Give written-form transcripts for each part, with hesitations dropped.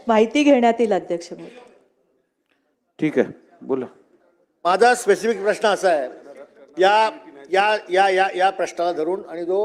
माहिती घेण्यात येईल अध्यक्ष महोदय. ठीक आहे, बोला. माझा स्पेसिफिक प्रश्न असा आहे, या या या या या प्रश्नाला धरून आणि जो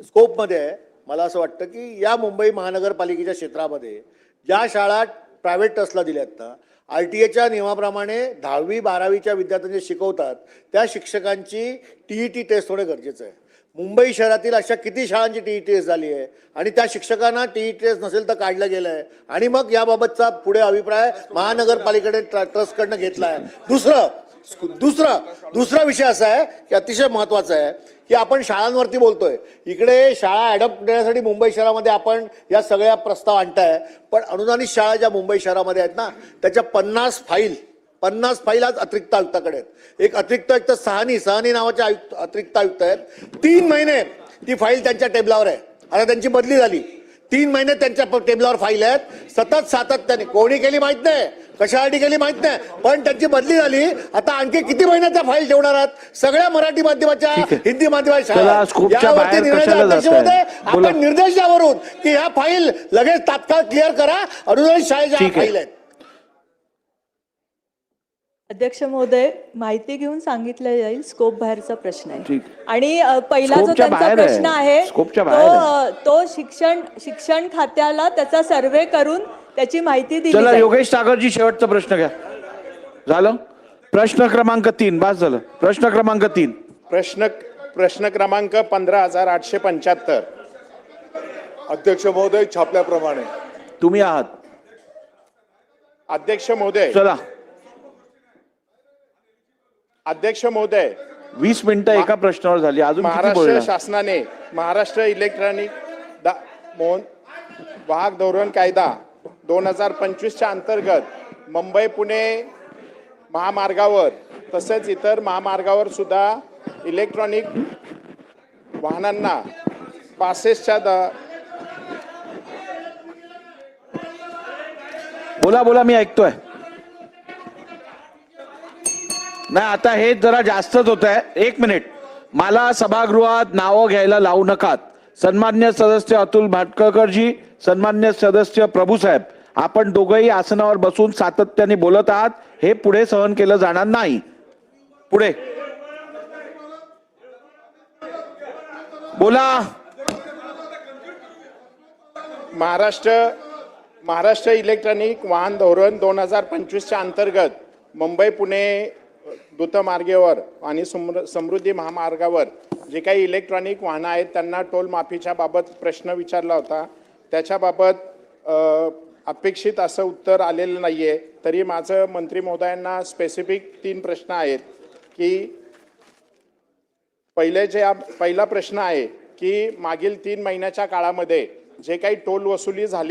स्कोपमध्ये आहे, मला असं वाटतं की या मुंबई महानगरपालिकेच्या क्षेत्रामध्ये ज्या शाळा प्रायव्हेट ट्रस्टला दिल्यात ना, RTA नियमाप्रमाणे 10वी 12वीच्या विद्यार्थ्यांना शिकवतात त्या शिक्षकांची TET टेस्ट होणे गरजेचं आहे. मुंबई शहरातील अशा किती शाळांची TET टेस्ट झाली आहे आणि त्या शिक्षकांना TET टेस्ट नसेल तर काढलं गेलं आहे आणि मग याबाबतचा पुढे अभिप्राय महानगरपालिकेने ट्रस्टकडनं घेतला आहे. दुसरा विषय असा आहे की अतिशय महत्त्वाचा आहे की आपण शाळांवरती बोलतोय. इकडे शाळा ॲडॉप्ट करण्यासाठी मुंबई शहरामध्ये आपण या सगळ्या प्रस्ताव आणताय, पण अनुदानित शाळा ज्या मुंबई शहरामध्ये आहेत ना, त्याच्या 50 फाईल आज अतिरिक्त आयुक्ताकडे आहेत. एक अतिरिक्त आयुक्त सहानी नावाचे अतिरिक्त आयुक्त आहेत. 3 महिने ती फाईल त्यांच्या टेबलावर आहे. आता त्यांची बदली झाली. 3 महिने त्यांच्या टेबलावर फाईल आहेत. सतत सातत्याने कोणी केली माहित नाही, कशासाठी केली माहित नाही, पण त्यांची बदली झाली. आता आणखी किती महिन्याच्या फाईल ठेवणार आहात? सगळ्या मराठी माध्यमाच्या, हिंदी माध्यमाच्या यावरती निर्णय आपण निर्देश द्यावरून की ह्या फाईल लगेच तात्काळ क्लिअर करा. अनुदानित शाळेच्या फाईल आहेत. अध्यक्ष महोदय, माहिती घेऊन सांगितलं जाईल. स्कोप बाहेरचा प्रश्न आहे आणि पहिला जो त्यांचा प्रश्न आहे तो शिक्षण खात्याला त्याचा सर्वे करून त्याची माहिती दिली. चला योगेश सागरजी, शेवटचा प्रश्न घ्या. झालं? प्रश्न क्रमांक 3 बस झालं. प्रश्न क्रमांक 3. प्रश्न क्रमांक 15,875. अध्यक्ष महोदय, छापल्याप्रमाणे तुम्ही आहात. अध्यक्ष महोदय, चला, अध्यक्ष महोदय, 20 मिनिटं एका प्रश्नावर झाली. अजून किती महाराष्ट्र बोलणार? शासनाने महाराष्ट्र इलेक्ट्रॉनिक वाहक धोरण कायदा 2025च्या अंतर्गत मुंबई पुणे महामार्गावर तसेच इतर महामार्गावर सुद्धा इलेक्ट्रॉनिक वाहनांना पासेसच्या बोला मी ऐकतोय. नाही, आता हे जरा जास्तच होत आहे. 1 मिनिट. मला सभागृहात नावं घ्यायला लावू नकात. सन्मान्य सदस्य अतुल भाटकरजी, सन्मान्य सदस्य प्रभू साहेब, आपण दोघंही आसनावर बसून सातत्याने बोलत आहात. हे पुढे सहन केलं जाणार नाही. पुढे बोला. महाराष्ट्र इलेक्ट्रॉनिक वाहन धोरण 2025च्या अंतर्गत मुंबई पुणे द्रुतमार्गावर आणि समृद्धी महामार्गावर जे काही इलेक्ट्रॉनिक वाहनं आहेत त्यांना टोल माफीच्या बाबत प्रश्न विचारला होता. त्याच्याबाबत अपेक्षित असं उत्तर आलेलं नाही आहे. तरी माझं मंत्री महोदयांना स्पेसिफिक 3 प्रश्न आहेत की पहिला प्रश्न आहे की मागील 3 महिन्याच्या काळामध्ये जे काही टोल वसुली झाली